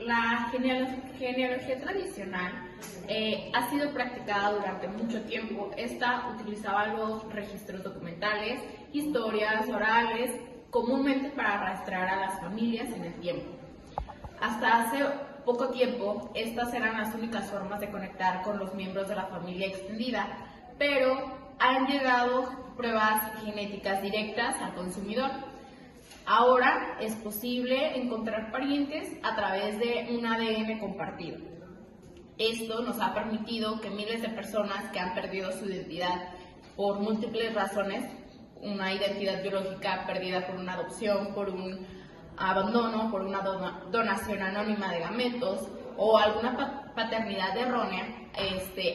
La genealogía tradicional ha sido practicada durante mucho tiempo. Esta utilizaba los registros documentales, historias orales, comúnmente para arrastrar a las familias en el tiempo. Hasta hace poco tiempo, estas eran las únicas formas de conectar con los miembros de la familia extendida, pero han llegado pruebas genéticas directas al consumidor. Ahora es posible encontrar parientes a través de un ADN compartido. Esto nos ha permitido que miles de personas que han perdido su identidad por múltiples razones, una identidad biológica perdida por una adopción, por un abandono, por una donación anónima de gametos o alguna paternidad errónea,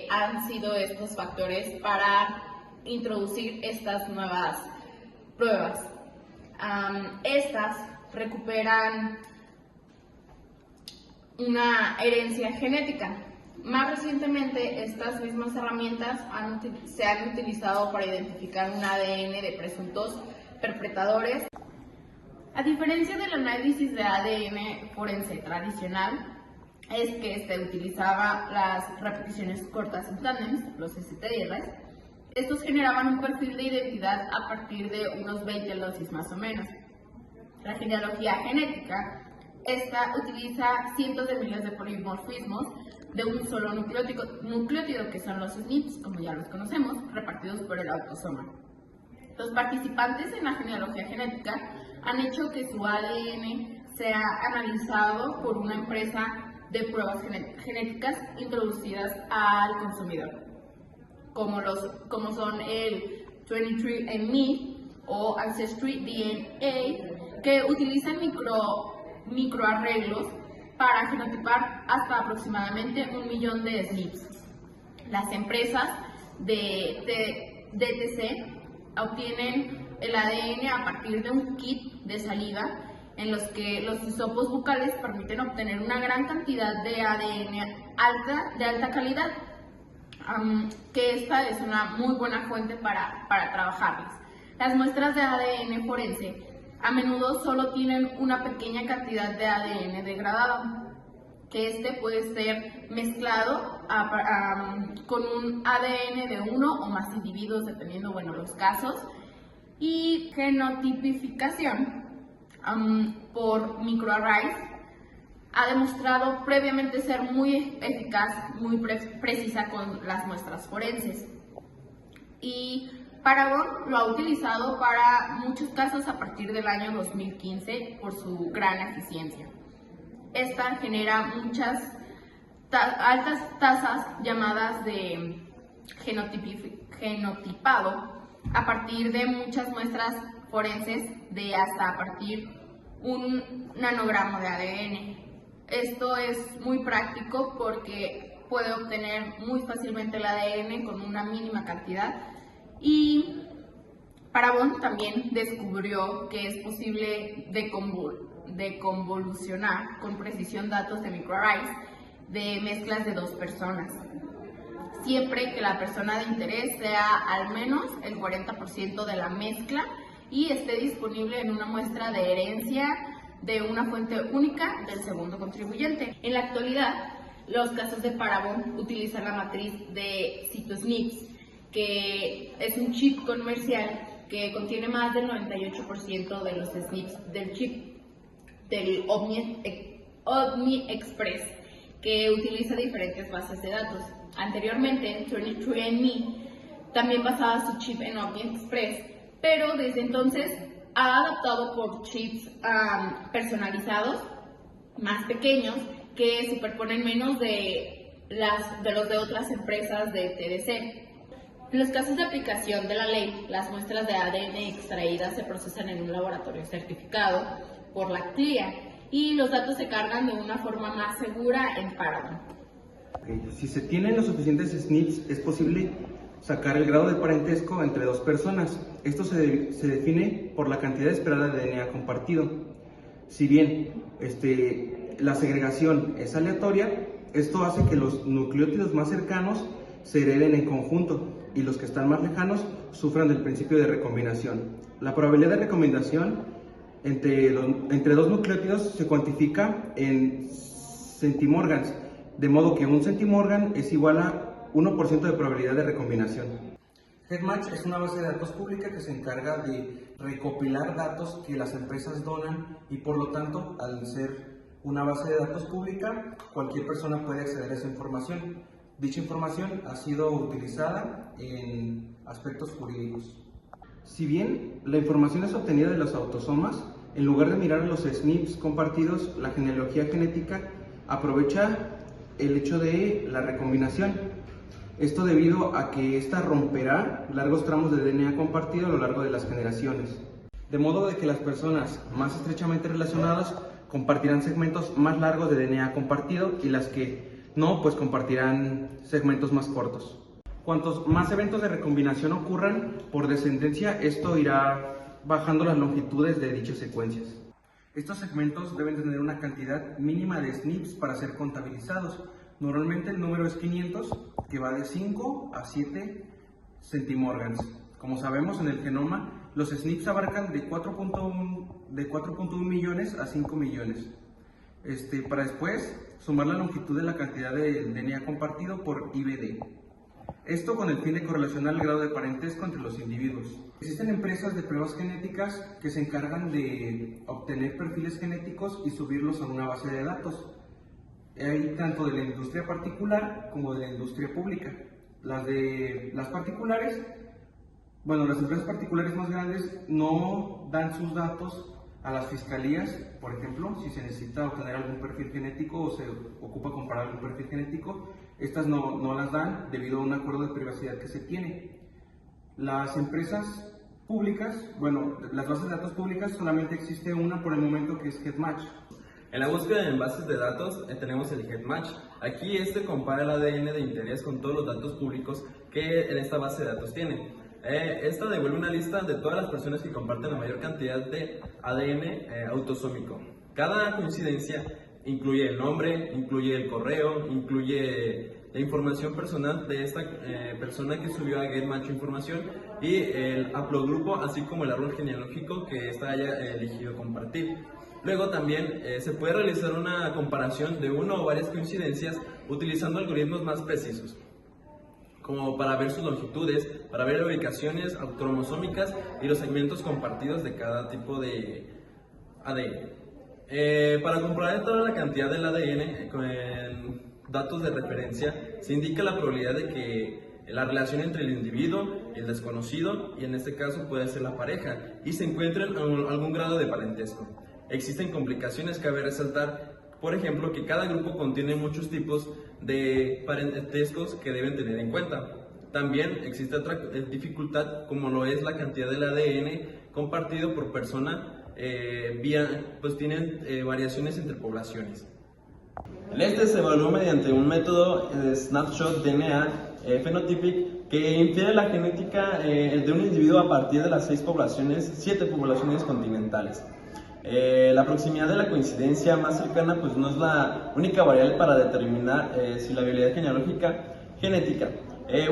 han sido estos factores para introducir estas nuevas pruebas. Estas recuperan una herencia genética. Más recientemente, estas mismas herramientas se han utilizado para identificar un ADN de presuntos perpetradores. A diferencia del análisis de ADN forense tradicional, es que utilizaba las repeticiones cortas en tándems, los STRs. Estos generaban un perfil de identidad a partir de unos 20 alosis más o menos. La genealogía genética, esta utiliza cientos de miles de polimorfismos de un solo nucleótido que son los SNPs, como ya los conocemos, repartidos por el autosoma. Los participantes en la genealogía genética han hecho que su ADN sea analizado por una empresa de pruebas genéticas introducidas al consumidor, como son el 23andMe o Ancestry DNA, que utilizan microarreglos para genotipar hasta aproximadamente 1 millón de SNPs. Las empresas de DTC obtienen el ADN a partir de un kit de saliva en los que los hisopos bucales permiten obtener una gran cantidad de ADN de alta calidad, que esta es una muy buena fuente para trabajarlas. Las muestras de ADN forense a menudo solo tienen una pequeña cantidad de ADN degradado, que puede ser mezclado con un ADN de uno o más individuos, dependiendo los casos, y genotipificación por microarrays ha demostrado previamente ser muy eficaz, muy precisa con las muestras forenses. Y Paragon lo ha utilizado para muchos casos a partir del año 2015 por su gran eficiencia. Esta genera muchas altas tasas llamadas de genotipado a partir de muchas muestras forenses de hasta a partir un nanogramo de ADN. Esto es muy práctico porque puede obtener muy fácilmente el ADN con una mínima cantidad, y Paragon también descubrió que es posible deconvolucionar con precisión datos de microarrays de mezclas de dos personas, siempre que la persona de interés sea al menos el 40% de la mezcla y esté disponible en una muestra de herencia de una fuente única del segundo contribuyente. En la actualidad, los casos de Paragon utilizan la matriz de CytoSNPs, que es un chip comercial que contiene más del 98% de los SNPs del chip del OVNI Express, que utiliza diferentes bases de datos. Anteriormente, 23andMe también basaba su chip en OVNI Express, pero desde entonces ha adaptado por chips personalizados, más pequeños, que superponen menos de los de otras empresas de TDC. En los casos de aplicación de la ley, las muestras de ADN extraídas se procesan en un laboratorio certificado por la CLIA y los datos se cargan de una forma más segura en Paragon. Si se tienen los suficientes SNPs, es posible sacar el grado de parentesco entre dos personas. Esto se define por la cantidad esperada de DNA compartido. Si bien la segregación es aleatoria, esto hace que los nucleótidos más cercanos se hereden en conjunto y los que están más lejanos sufran del principio de recombinación. La probabilidad de recombinación entre dos nucleótidos se cuantifica en centimorgans, de modo que un centimorgan es igual a 1% de probabilidad de recombinación. GETmatch es una base de datos pública que se encarga de recopilar datos que las empresas donan y por lo tanto, al ser una base de datos pública, cualquier persona puede acceder a esa información. Dicha información ha sido utilizada en aspectos jurídicos. Si bien la información es obtenida de los autosomas, en lugar de mirar los SNPs compartidos, la genealogía genética aprovecha el hecho de la recombinación. Esto debido a que ésta romperá largos tramos de DNA compartido a lo largo de las generaciones. De modo de que las personas más estrechamente relacionadas compartirán segmentos más largos de DNA compartido y las que no, pues compartirán segmentos más cortos. Cuantos más eventos de recombinación ocurran por descendencia, esto irá bajando las longitudes de dichas secuencias. Estos segmentos deben tener una cantidad mínima de SNPs para ser contabilizados. Normalmente el número es 500, que va de 5 a 7 centimorgans. Como sabemos, en el genoma los SNPs abarcan de 4.1 millones a 5 millones. Para después sumar la longitud de la cantidad de DNA compartido por IBD. Esto con el fin de correlacionar el grado de parentesco entre los individuos. Existen empresas de pruebas genéticas que se encargan de obtener perfiles genéticos y subirlos a una base de datos. Hay tanto de la industria particular como de la industria pública. Las empresas particulares más grandes no dan sus datos a las fiscalías, por ejemplo, si se necesita obtener algún perfil genético o se ocupa comparar algún perfil genético, estas no las dan debido a un acuerdo de privacidad que se tiene. Las empresas públicas, las bases de datos públicas solamente existe una por el momento, que es GETmatch. En la búsqueda en bases de datos tenemos el GETmatch. Aquí compara el ADN de interés con todos los datos públicos que en esta base de datos tiene. Esta devuelve una lista de todas las personas que comparten la mayor cantidad de ADN autosómico. Cada coincidencia incluye el nombre, incluye el correo, incluye la información personal de esta persona que subió a GETmatch información y el haplogrupo, así como el árbol genealógico que ésta haya elegido compartir. Luego también se puede realizar una comparación de una o varias coincidencias utilizando algoritmos más precisos, como para ver sus longitudes, para ver ubicaciones cromosómicas y los segmentos compartidos de cada tipo de ADN. Para comprobar toda la cantidad del ADN con datos de referencia, se indica la probabilidad de que la relación entre el individuo y el desconocido, y en este caso puede ser la pareja, y se encuentren algún grado de parentesco. Existen complicaciones, cabe resaltar, por ejemplo, que cada grupo contiene muchos tipos de parentescos que deben tener en cuenta. También existe otra dificultad, como lo es la cantidad del ADN compartido por persona, tienen variaciones entre poblaciones. Se evaluó mediante un método de snapshot DNA phenotypic que infiere la genética de un individuo a partir de las 7 poblaciones continentales. La proximidad de la coincidencia más cercana no es la única variable para determinar si la viabilidad genética.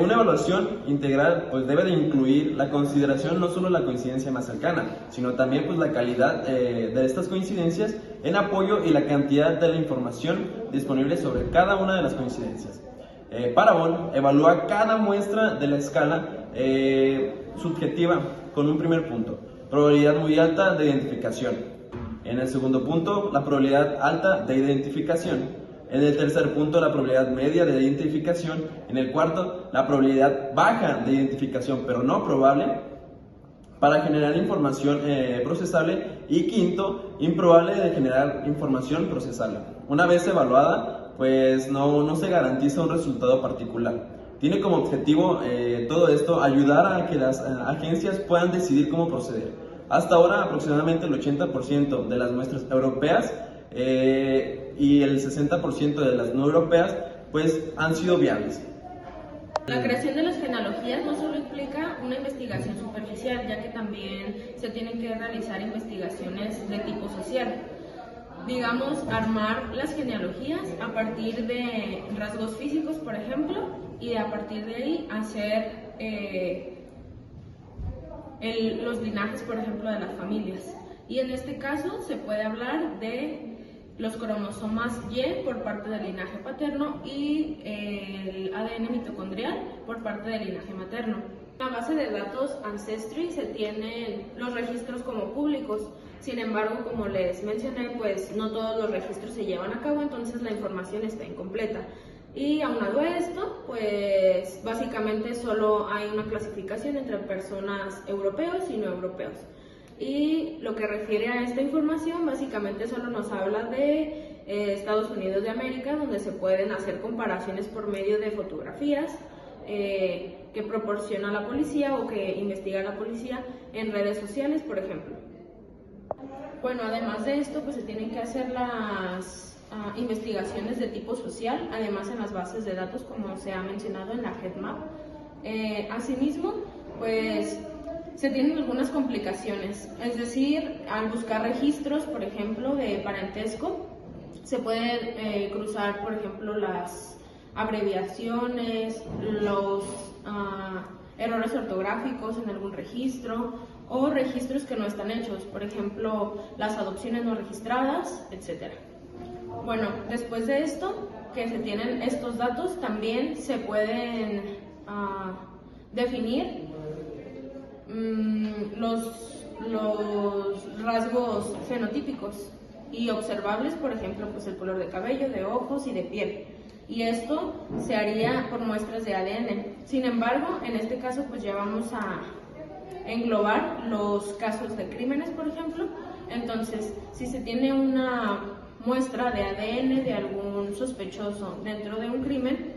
Una evaluación integral debe de incluir la consideración no solo de la coincidencia más cercana, sino también la calidad de estas coincidencias en apoyo y la cantidad de la información disponible sobre cada una de las coincidencias. Parabon evalúa cada muestra de la escala subjetiva con un primer punto, probabilidad muy alta de identificación. En el segundo punto, la probabilidad alta de identificación. En el tercer punto, la probabilidad media de identificación. En el cuarto, la probabilidad baja de identificación, pero no probable, para generar información procesable. Y quinto, improbable de generar información procesable. Una vez evaluada, no se garantiza un resultado particular. Tiene como objetivo todo esto ayudar a que las agencias puedan decidir cómo proceder. Hasta ahora, aproximadamente el 80% de las muestras europeas y el 60% de las no europeas han sido viables. La creación de las genealogías no solo implica una investigación superficial, ya que también se tienen que realizar investigaciones de tipo social. Digamos, armar las genealogías a partir de rasgos físicos, por ejemplo, y a partir de ahí hacer los linajes, por ejemplo, de las familias. Y en este caso se puede hablar de los cromosomas Y por parte del linaje paterno y el ADN mitocondrial por parte del linaje materno. En la base de datos Ancestry se tienen los registros como públicos, sin embargo, como les mencioné, pues no todos los registros se llevan a cabo, entonces la información está incompleta. Y aunado a esto, pues básicamente solo hay una clasificación entre personas europeos y no europeos. Y lo que refiere a esta información, básicamente solo nos habla de Estados Unidos de América, donde se pueden hacer comparaciones por medio de fotografías que proporciona la policía o que investiga la policía en redes sociales, por ejemplo. Bueno, además de esto, pues se tienen que hacer las investigaciones de tipo social, además en las bases de datos, como se ha mencionado en la Headmap. Asimismo, pues se tienen algunas complicaciones, es decir, al buscar registros, por ejemplo, de parentesco, se puede cruzar, por ejemplo, las abreviaciones, los errores ortográficos en algún registro o registros que no están hechos, por ejemplo, las adopciones no registradas, etc. Bueno, después de esto, que se tienen estos datos, también se pueden definir los rasgos fenotípicos y observables, por ejemplo, pues el color de cabello, de ojos y de piel. Y esto se haría por muestras de ADN. Sin embargo, en este caso, pues ya vamos a englobar los casos de crímenes, por ejemplo. Entonces, si se tiene una muestra de ADN de algún sospechoso dentro de un crimen,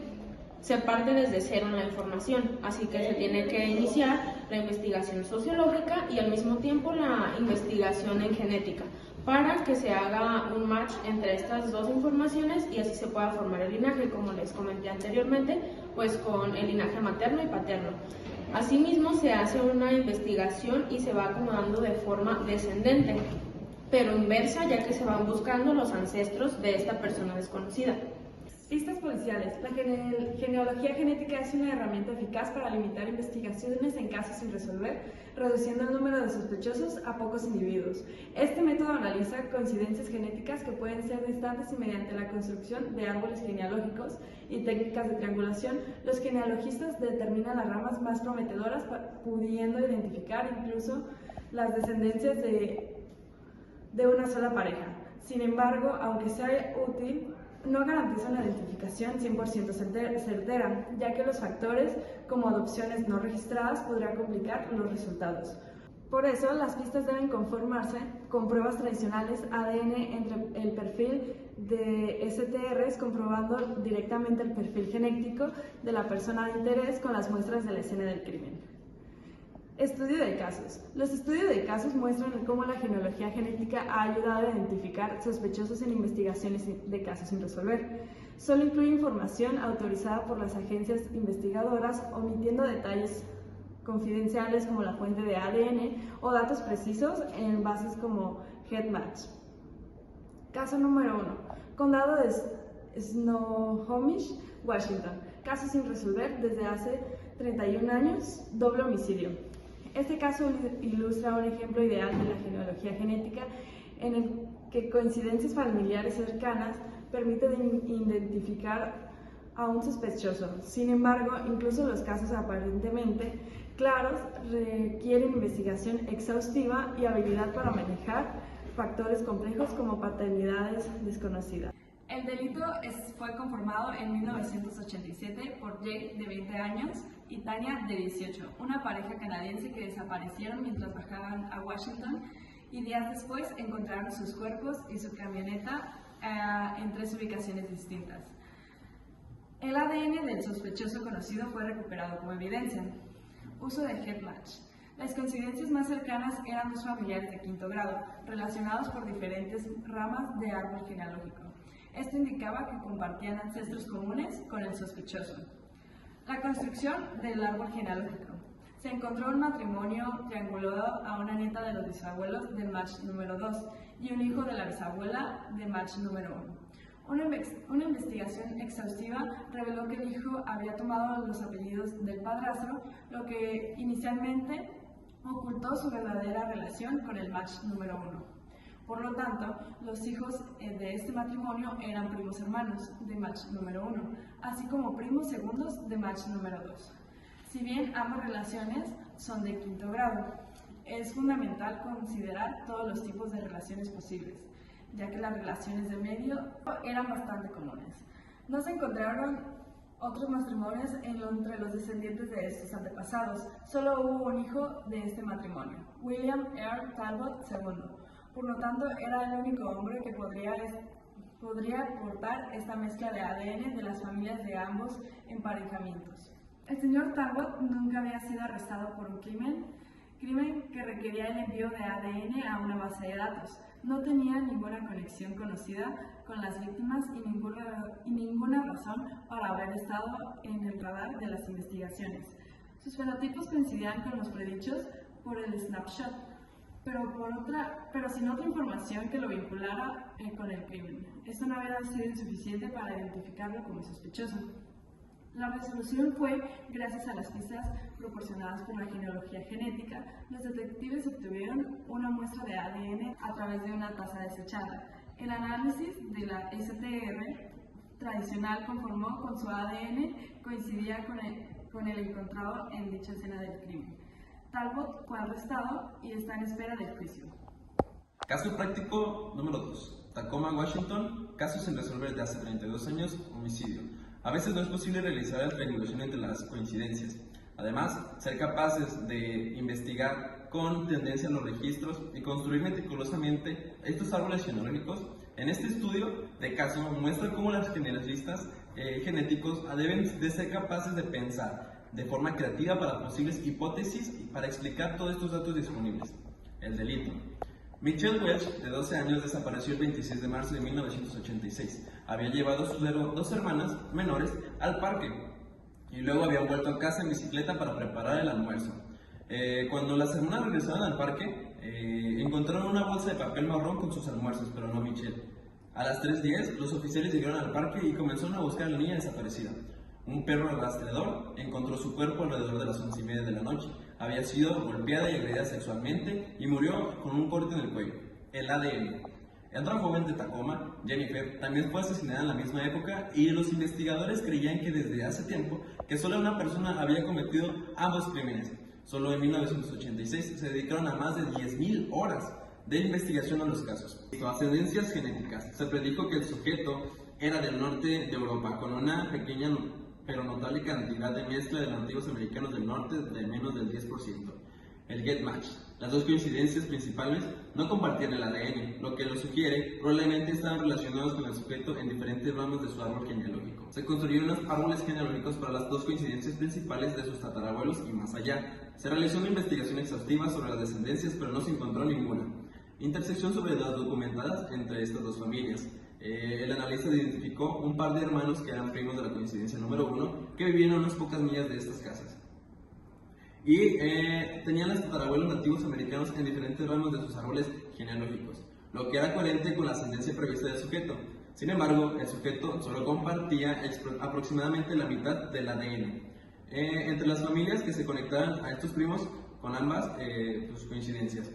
se parte desde cero en la información, así que se tiene que iniciar la investigación sociológica y al mismo tiempo la investigación en genética, para que se haga un match entre estas dos informaciones y así se pueda formar el linaje, como les comenté anteriormente, pues con el linaje materno y paterno. Asimismo, se hace una investigación y se va acomodando de forma descendente, pero inversa, ya que se van buscando los ancestros de esta persona desconocida. Pistas policiales. La genealogía genética es una herramienta eficaz para limitar investigaciones en casos sin resolver, reduciendo el número de sospechosos a pocos individuos. Este método analiza coincidencias genéticas que pueden ser distantes y mediante la construcción de árboles genealógicos y técnicas de triangulación, los genealogistas determinan las ramas más prometedoras, pudiendo identificar incluso las descendencias de una sola pareja. Sin embargo, aunque sea útil, no garantiza una identificación 100% certera, ya que los factores como adopciones no registradas podrían complicar los resultados. Por eso, las pistas deben conformarse con pruebas tradicionales ADN entre el perfil de STRs, comprobando directamente el perfil genético de la persona de interés con las muestras de la escena del crimen. Estudio de casos. Los estudios de casos muestran cómo la genealogía genética ha ayudado a identificar sospechosos en investigaciones de casos sin resolver. Solo incluye información autorizada por las agencias investigadoras, omitiendo detalles confidenciales como la fuente de ADN o datos precisos en bases como Headmatch. Caso número 1. Condado de Snohomish, Washington. Caso sin resolver desde hace 31 años, doble homicidio. Este caso ilustra un ejemplo ideal de la genealogía genética en el que coincidencias familiares cercanas permiten identificar a un sospechoso. Sin embargo, incluso los casos aparentemente claros requieren investigación exhaustiva y habilidad para manejar factores complejos como paternidades desconocidas. El delito fue conformado en 1987 por Jake, de 20 años, y Tanya, de 18, una pareja canadiense que desaparecieron mientras bajaban a Washington y días después encontraron sus cuerpos y su camioneta en 3 ubicaciones distintas. El ADN del sospechoso conocido fue recuperado como evidencia. Uso de Headmatch. Las coincidencias más cercanas eran 2 familiares de 5º grado, relacionados por diferentes ramas de árbol genealógico. Esto indicaba que compartían ancestros comunes con el sospechoso. La construcción del árbol genealógico. Se encontró un matrimonio triangulado a una nieta de los bisabuelos del match número 2 y un hijo de la bisabuela de match número 1. Una investigación exhaustiva reveló que el hijo había tomado los apellidos del padrastro, lo que inicialmente ocultó su verdadera relación con el match número 1. Por lo tanto, los hijos de este matrimonio eran primos hermanos de match número 1, así como primos segundos de match número 2. Si bien ambas relaciones son de quinto grado, es fundamental considerar todos los tipos de relaciones posibles, ya que las relaciones de medio eran bastante comunes. No se encontraron otros matrimonios entre los descendientes de estos antepasados, solo hubo un hijo de este matrimonio, William Earl Talbot II. Por lo tanto, era el único hombre que podría aportar esta mezcla de ADN de las familias de ambos emparejamientos. El señor Talbot nunca había sido arrestado por un crimen que requería el envío de ADN a una base de datos. No tenía ninguna conexión conocida con las víctimas y ninguna razón para haber estado en el radar de las investigaciones. Sus fenotipos coincidían con los predichos por el snapshot, pero sin otra información que lo vinculara con el crimen. Esto no había sido insuficiente para identificarlo como sospechoso. La resolución fue gracias a las pistas proporcionadas por la genealogía genética. Los detectives obtuvieron una muestra de ADN a través de una taza desechada. El análisis de la STR tradicional conformó con su ADN coincidía con el encontrado en dicha escena del crimen. Talbot fue arrestado y está en espera del juicio. Caso práctico número 2. Tacoma, Washington. Caso sin resolver de hace 32 años. Homicidio. A veces no es posible realizar la triangulación entre las coincidencias. Además, ser capaces de investigar con tendencia a los registros y construir meticulosamente estos árboles genealógicos. En este estudio de caso muestra cómo los genealogistas genéticos deben de ser capaces de pensar de forma creativa para posibles hipótesis y para explicar todos estos datos disponibles. El delito. Michelle Welch, de 12 años, desapareció el 26 de marzo de 1986. Había llevado a sus dos hermanas menores al parque y luego habían vuelto a casa en bicicleta para preparar el almuerzo. Cuando las hermanas regresaron al parque, encontraron una bolsa de papel marrón con sus almuerzos, pero no Michelle. A las 3:10, los oficiales llegaron al parque y comenzaron a buscar a la niña desaparecida. Un perro rastreador encontró su cuerpo alrededor de las 11:30 de la noche. Había sido golpeada y agredida sexualmente y murió con un corte en el cuello. El ADN. Otra joven de Tacoma, Jennifer, también fue asesinada en la misma época y los investigadores creían que desde hace tiempo que solo una persona había cometido ambos crímenes. Solo en 1986 se dedicaron a más de 10.000 horas de investigación a los casos. Ascendencias genéticas. Se predijo que el sujeto era del norte de Europa, con una pequeña pero notable cantidad de mezcla de los nativos americanos del norte de menos del 10%. El get match. Las dos coincidencias principales no compartían el ADN, lo que lo sugiere probablemente estaban relacionados con el sujeto en diferentes ramas de su árbol genealógico. Se construyeron unos árboles genealógicos para las dos coincidencias principales de sus tatarabuelos y más allá. Se realizó una investigación exhaustiva sobre las descendencias, pero no se encontró ninguna intersección sobre las documentadas entre estas dos familias. El analista identificó un par de hermanos que eran primos de la coincidencia número 1 que vivían a unas pocas millas de estas casas y tenían los tatarabuelos nativos americanos en diferentes ramas de sus árboles genealógicos, lo que era coherente con la ascendencia prevista del sujeto. Sin embargo, el sujeto solo compartía aproximadamente la mitad del ADN. Entre las familias que se conectaban a estos primos con ambas coincidencias.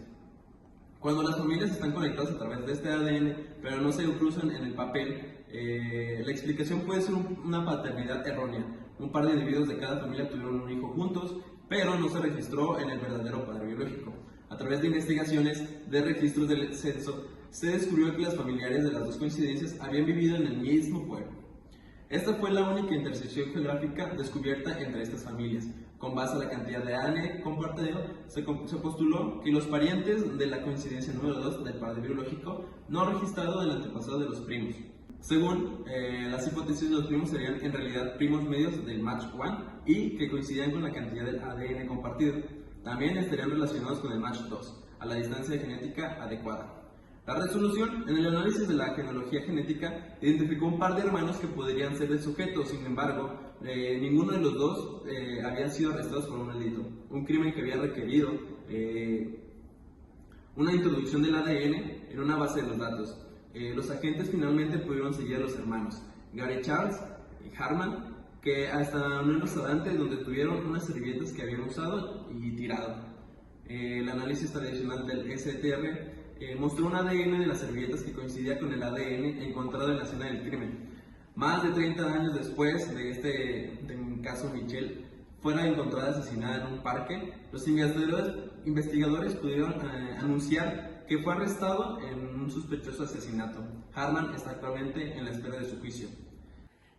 Cuando las familias están conectadas a través de este ADN, pero no se cruzan en el papel, la explicación puede ser una paternidad errónea. Un par de individuos de cada familia tuvieron un hijo juntos, pero no se registró en el verdadero padre biológico. A través de investigaciones de registros del censo, se descubrió que las familiares de las dos coincidencias habían vivido en el mismo pueblo. Esta fue la única intersección geográfica descubierta entre estas familias. Con base a la cantidad de ADN compartido, se postuló que los parientes de la coincidencia número 2 del padre biológico no registrado del antepasado de los primos. Según las hipótesis, los primos serían en realidad primos medios del match 1 y que coincidían con la cantidad del ADN compartido. También estarían relacionados con el match 2, a la distancia genética adecuada. La resolución, en el análisis de la genealogía genética, identificó un par de hermanos que podrían ser del sujeto. Sin embargo, ninguno de los dos habían sido arrestados por un delito, un crimen que había requerido una introducción del ADN en una base de los datos. Los agentes finalmente pudieron seguir a los hermanos Gary Charles y Harman, que hasta un restaurante donde tuvieron unas servilletas que habían usado y tirado. El análisis tradicional del STR mostró un ADN de las servilletas que coincidía con el ADN encontrado en la escena del crimen. Más de 30 años después del caso Michelle fuera encontrada asesinada en un parque, los investigadores pudieron anunciar que fue arrestado en un sospechoso asesinato. Hartman está actualmente en la espera de su juicio.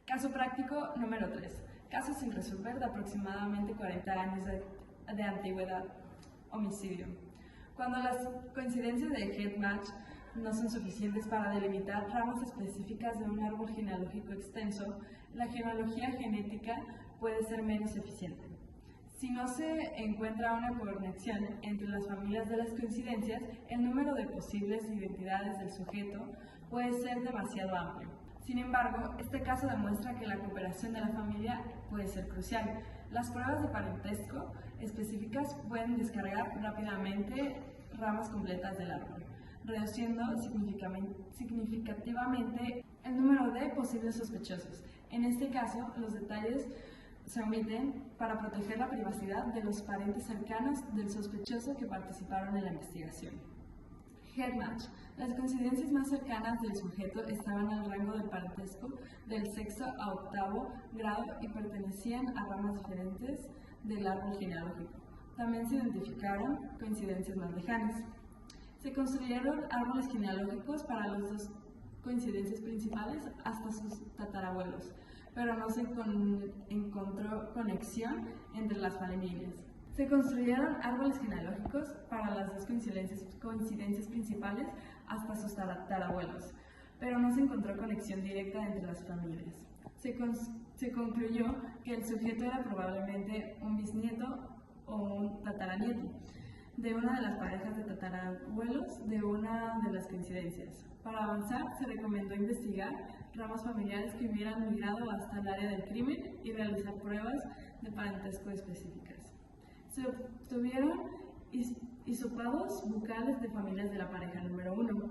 Caso práctico número 3. Caso sin resolver de aproximadamente 40 años de antigüedad. Homicidio. Cuando las coincidencias de head match no son suficientes para delimitar ramas específicas de un árbol genealógico extenso, la genealogía genética puede ser menos eficiente. Si no se encuentra una conexión entre las familias de las coincidencias, el número de posibles identidades del sujeto puede ser demasiado amplio. Sin embargo, este caso demuestra que la cooperación de la familia puede ser crucial. Las pruebas de parentesco específicas pueden descargar rápidamente ramas completas del árbol, reduciendo significativamente el número de posibles sospechosos. En este caso, los detalles se omiten para proteger la privacidad de los parientes cercanos del sospechoso que participaron en la investigación. Head match. Las coincidencias más cercanas del sujeto estaban al rango del parentesco del sexto a octavo grado y pertenecían a ramas diferentes del árbol genealógico. También se identificaron coincidencias más lejanas. Se construyeron árboles genealógicos para las dos coincidencias principales hasta sus tatarabuelos, pero no se encontró conexión entre las familias. Se construyeron árboles genealógicos para las dos coincidencias principales hasta sus tatarabuelos, pero no se encontró conexión directa entre las familias. Se concluyó que el sujeto era probablemente un bisnieto o un tataranieto de una de las parejas de tatarabuelos de una de las coincidencias. Para avanzar, se recomendó investigar ramas familiares que hubieran migrado hasta el área del crimen y realizar pruebas de parentesco específicas. Se obtuvieron hisopados bucales de familias de la pareja número 1.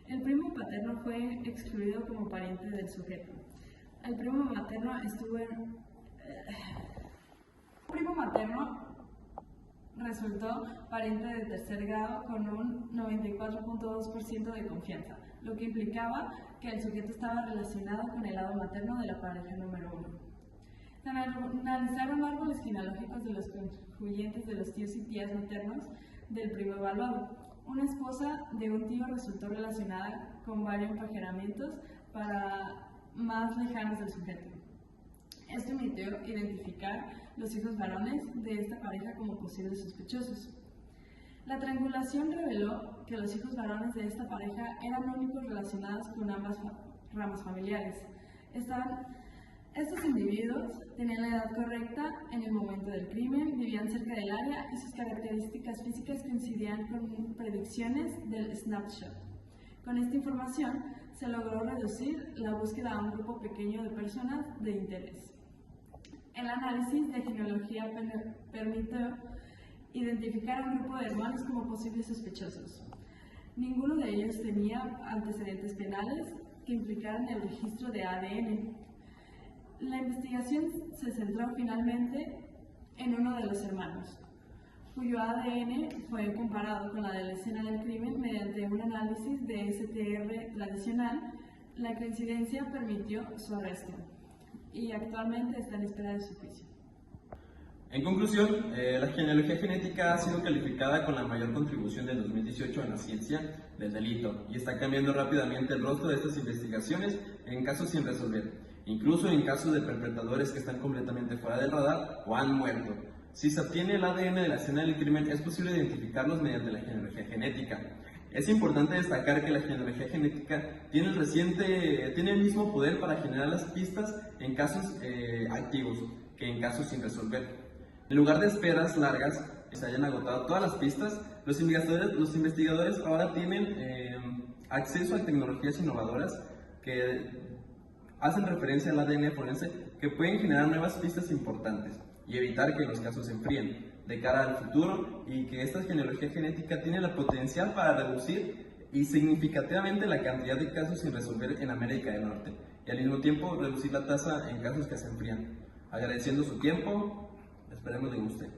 El primo paterno fue excluido como pariente del sujeto. El primo materno resultó pariente de tercer grado con un 94.2% de confianza, lo que implicaba que el sujeto estaba relacionado con el lado materno de la pareja número 1. Se analizaron árboles genealógicos de los concluyentes de los tíos y tías maternos del primo evaluado. Una esposa de un tío resultó relacionada con varios emparenamientos para más lejanos del sujeto. Esto permitió identificar los hijos varones de esta pareja como posibles sospechosos. La triangulación reveló que los hijos varones de esta pareja eran únicos relacionados con ambas ramas familiares. Estos individuos tenían la edad correcta en el momento del crimen, vivían cerca del área y sus características físicas coincidían con predicciones del snapshot. Con esta información se logró reducir la búsqueda a un grupo pequeño de personas de interés. El análisis de genealogía permitió identificar a un grupo de hermanos como posibles sospechosos. Ninguno de ellos tenía antecedentes penales que implicaran el registro de ADN. La investigación se centró finalmente en uno de los hermanos, cuyo ADN fue comparado con la de la escena del crimen mediante un análisis de STR tradicional. La coincidencia permitió su arresto y actualmente está en espera de su juicio. En conclusión, la genealogía genética ha sido calificada con la mayor contribución del 2018 en la ciencia del delito y está cambiando rápidamente el rostro de estas investigaciones en casos sin resolver, incluso en casos de perpetradores que están completamente fuera del radar o han muerto. Si se obtiene el ADN de la escena del crimen, es posible identificarlos mediante la genealogía genética. Es importante destacar que la genealogía genética tiene el mismo poder para generar las pistas en casos activos que en casos sin resolver. En lugar de esperas largas que se hayan agotado todas las pistas, los investigadores ahora tienen acceso a tecnologías innovadoras que hacen referencia al ADN forense que pueden generar nuevas pistas importantes y evitar que los casos se enfríen de cara al futuro, y que esta genealogía genética tiene el potencial para reducir y significativamente la cantidad de casos sin resolver en América del Norte y al mismo tiempo reducir la tasa en casos que se enfrían. Agradeciendo su tiempo, esperemos les guste.